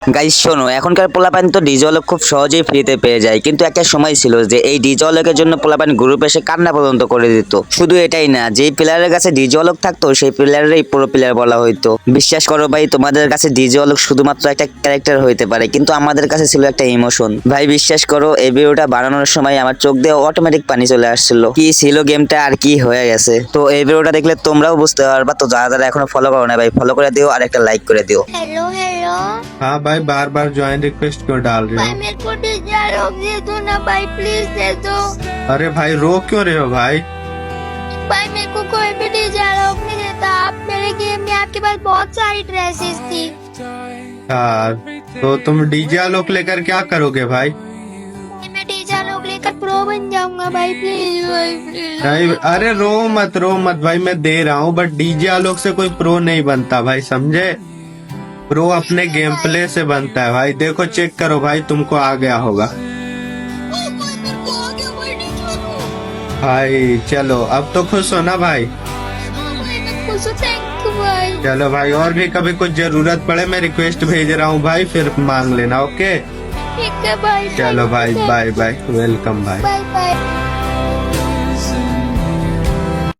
Guys শোনো, এখনকার পোলাপান তো ডিজলক খুব সহজেই ফ্রিতে পেয়ে যায়, কিন্তু একটা সময় ছিল যে এই ডিজলকের জন্য পোলাপান গ্রুপ এসে কান্না পর্যন্ত করে দিত। শুধু এটাই না, যেই প্লেয়ারের কাছে ডিজলক থাকতো সেই প্লেয়ারেরই পুরো প্লেয়ার বলা হইতো। বিশ্বাস করো ভাই, তোমাদের কাছে ডিজলক শুধুমাত্র একটা ক্যারেক্টার হইতে পারে, কিন্তু আমাদের কাছে ছিল একটা ইমোশন। ভাই বিশ্বাস করো, এই ভিডিওটা বানানোর সময় আমার চোখ দিয়ে অটোমেটিক পানি চলে আসছিল। কি ছিল গেমটা আর কি হয়ে গেছে। তো এই ভিডিওটা দেখলে তোমরাও বুঝতে পারবা। তো যারা যারা এখনো ফলো করো না ভাই, ফলো করে দিও আর একটা লাইক করে দিও। हेलो हेलो हाँ भाई, बार बार ज्वाइन रिक्वेस्ट क्यों डाल रहे भाई हो? मेरे को डिजायर दे दो ना भाई, प्लीज दे दो अरे भाई रो क्यों रहे हो भाई? भाई। मेरे को कोई भी डिजायर नहीं देता। आप मेरे गेम में आपके पास बहुत सारी ड्रेसेस थी। यार तो तुम डीजे आलोक लेकर क्या करोगे भाई? मैं डिजायर लेकर प्रो बन जाऊंगा भाई, प्लीज भाई प्लीज। नहीं, अरे रो मत भाई, मैं दे रहा हूँ, बट डीजे आलोक से कोई प्रो नहीं बनता भाई, समझे? प्रो अपने गेम प्ले से बनता है भाई। देखो चेक करो भाई, तुमको आ गया होगा भाई। चलो अब तो खुश हो ना भाई? थैंक यू भाई। चलो भाई, और भी कभी कुछ जरूरत पड़े मैं रिक्वेस्ट भेज रहा हूँ भाई, फिर मांग लेना। ओके ठीक है भाई। चलो भाई, बाय बाय, वेलकम भाई। Bye bye.